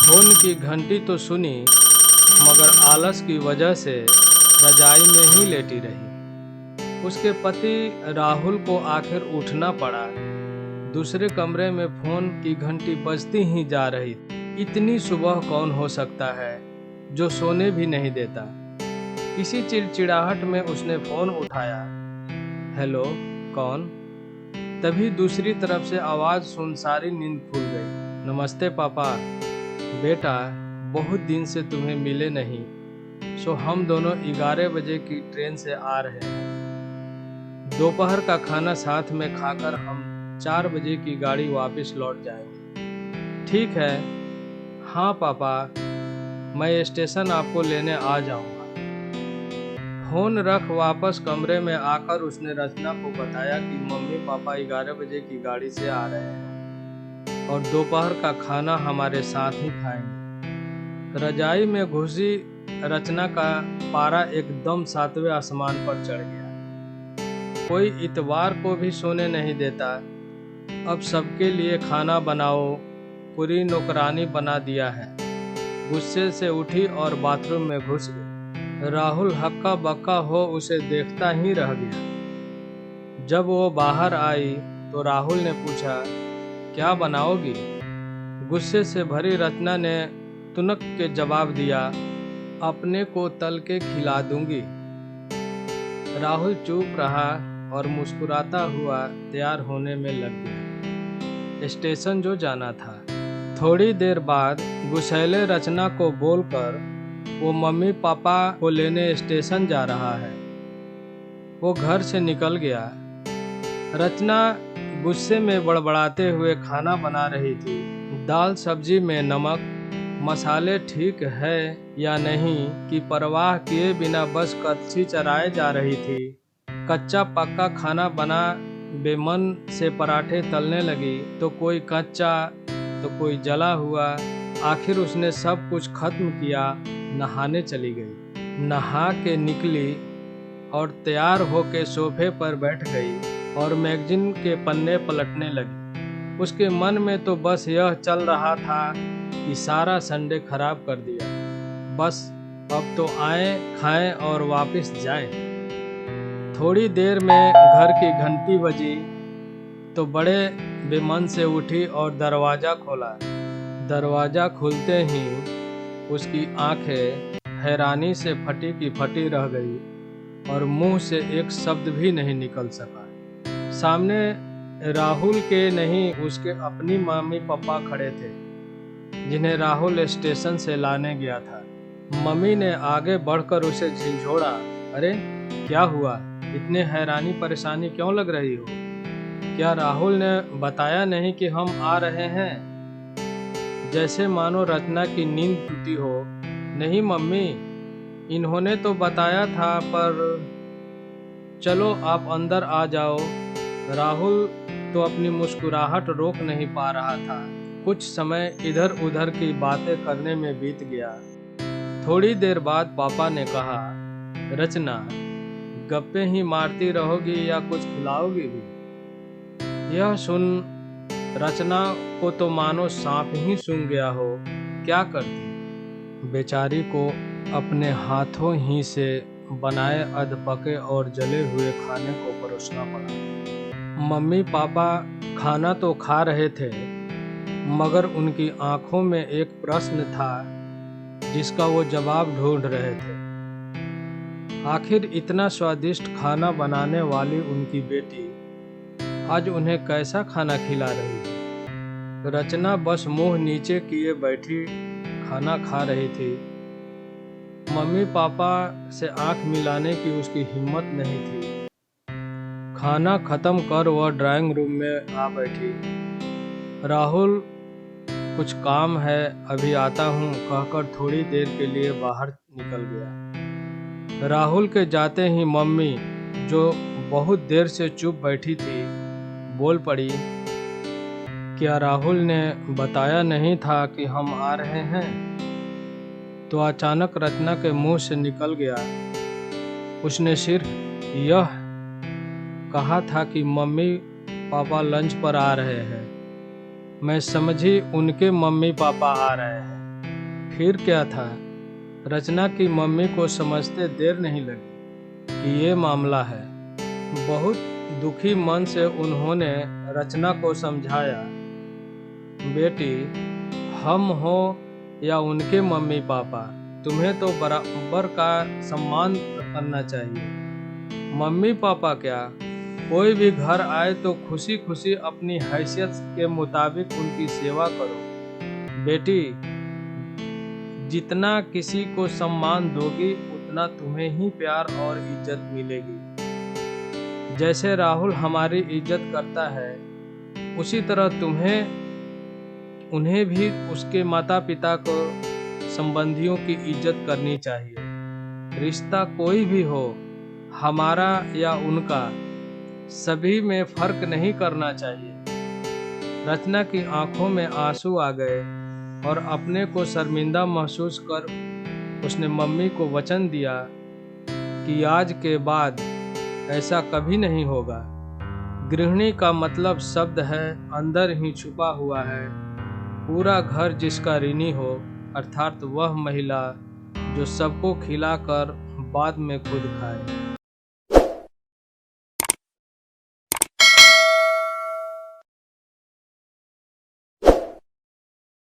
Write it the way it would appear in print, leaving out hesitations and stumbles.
Phone की घंटी तो सुनी, मगर आलस की वजह से रजाई में ही लेटी रही। उसके पति राहुल को आखिर उठना पड़ा। दूसरे कमरे में फोन की घंटी बजती ही जा रही। इतनी सुबह कौन हो सकता है जो सोने भी नहीं देता। इसी चिड़चिड़ाहट में उसने फोन उठाया। हेलो, कौन? तभी दूसरी तरफ से आवाज सुन सारी नींद खुल गई। नमस्ते पापा। बेटा, बहुत दिन से तुम्हें मिले नहीं, सो हम दोनों 11 बजे की ट्रेन से आ रहे हैं। दोपहर का खाना साथ में खाकर हम 4 बजे की गाड़ी वापस लौट जाएंगे। ठीक है। हाँ पापा, मैं स्टेशन आपको लेने आ जाऊंगा। फोन रख वापस कमरे में आकर उसने रचना को बताया कि मम्मी पापा 11 बजे की गाड़ी से आ रहे हैं और दोपहर का खाना हमारे साथ ही खाएंगे। रजाई में घुसी रचना का पारा एकदम 7वें आसमान पर चढ़ गया। कोई इतवार को भी सोने नहीं देता। अब सबके लिए खाना बनाओ, पूरी नौकरानी बना दिया है। गुस्से से उठी और बाथरूम में घुस गई। राहुल हक्का बक्का हो उसे देखता ही रह गया। जब वो बाहर आई तो राहुल ने पूछा, क्या बनाओगी? गुस्से से भरी रचना ने तुनक के जवाब दिया, अपने को तल के खिला दूंगी। राहुल चुप रहा और मुस्कुराता हुआ तैयार होने में लग गया। स्टेशन जो जाना था। थोड़ी देर बाद गुस्सैले रचना को बोलकर वो मम्मी पापा को लेने स्टेशन जा रहा है। वो घर से निकल गया। रचना गुस्से में बड़बड़ाते हुए खाना बना रही थी। दाल सब्जी में नमक मसाले ठीक है या नहीं की परवाह किए बिना बस कलछी चराए जा रही थी। कच्चा पक्का खाना बना बेमन से पराठे तलने लगी, तो कोई कच्चा तो कोई जला हुआ। आखिर उसने सब कुछ खत्म किया, नहाने चली गई। नहा के निकली और तैयार होके सोफे पर बैठ गई और मैगजीन के पन्ने पलटने लगी। उसके मन में तो बस यह चल रहा था कि सारा संडे खराब कर दिया। बस अब तो आए, खाएं और वापस जाएं। थोड़ी देर में घर की घंटी बजी तो बड़े बेमन से उठी और दरवाजा खोला। दरवाजा खुलते ही उसकी आंखें हैरानी से फटी की फटी रह गई और मुंह से एक शब्द भी नहीं निकल सका। सामने राहुल के नहीं, उसके अपनी मम्मी पापा खड़े थे, जिन्हें राहुल स्टेशन से लाने गया था। मम्मी ने आगे बढ़कर उसे झिंझोड़ा, अरे क्या हुआ? इतने हैरानी परेशानी क्यों लग रही हो? क्या राहुल ने बताया नहीं कि हम आ रहे हैं? जैसे मानो रचना की नींद टूटी हो। नहीं मम्मी, इन्होंने तो बताया था, पर चलो आप अंदर आ जाओ। राहुल तो अपनी मुस्कुराहट रोक नहीं पा रहा था। कुछ समय इधर उधर की बातें करने में बीत गया। थोड़ी देर बाद पापा ने कहा, रचना, गप्पे ही मारती रहोगी या कुछ खिलाओगी भी? यह सुन रचना को तो मानो सांप ही सूंघ गया हो। क्या करती? बेचारी को अपने हाथों ही से बनाए अधपके और जले हुए खाने को परोसना पड़ा। मम्मी पापा खाना तो खा रहे थे, मगर उनकी आंखों में एक प्रश्न था जिसका वो जवाब ढूंढ रहे थे। आखिर इतना स्वादिष्ट खाना बनाने वाली उनकी बेटी आज उन्हें कैसा खाना खिला रही है? रचना बस मुंह नीचे किए बैठी खाना खा रही थी। मम्मी पापा से आंख मिलाने की उसकी हिम्मत नहीं थी। खाना खत्म कर वह ड्राइंग रूम में आ बैठी। राहुल, कुछ काम है, अभी आता हूँ कहकर थोड़ी देर के लिए बाहर निकल गया। राहुल के जाते ही मम्मी, जो बहुत देर से चुप बैठी थी, बोल पड़ी, क्या राहुल ने बताया नहीं था कि हम आ रहे हैं? तो अचानक रचना के मुंह से निकल गया, उसने सिर्फ यह कहा था कि मम्मी पापा लंच पर आ रहे हैं। मैं समझी उनके मम्मी पापा आ रहे हैं। फिर क्या था, रचना की मम्मी को समझते देर नहीं लगी कि ये मामला है। बहुत दुखी मन से उन्होंने रचना को समझाया, बेटी, हम हो या उनके मम्मी पापा, तुम्हें तो बराबर का सम्मान करना चाहिए। मम्मी पापा क्या, कोई भी घर आए तो खुशी खुशी अपनी हैसियत के मुताबिक उनकी सेवा करो। बेटी, जितना किसी को सम्मान दोगी उतना तुम्हें ही प्यार और इज्जत मिलेगी। जैसे राहुल हमारी इज्जत करता है, उसी तरह उन्हें भी उसके माता पिता को, संबंधियों की इज्जत करनी चाहिए। रिश्ता कोई भी हो, हमारा या उनका, सभी में फर्क नहीं करना चाहिए। रचना की आंखों में आंसू आ गए और अपने को शर्मिंदा महसूस कर उसने मम्मी को वचन दिया कि आज के बाद ऐसा कभी नहीं होगा। गृहिणी का मतलब शब्द है अंदर ही छुपा हुआ है। पूरा घर जिसका ऋणी हो, अर्थात वह महिला जो सबको खिलाकर बाद में खुद खाए।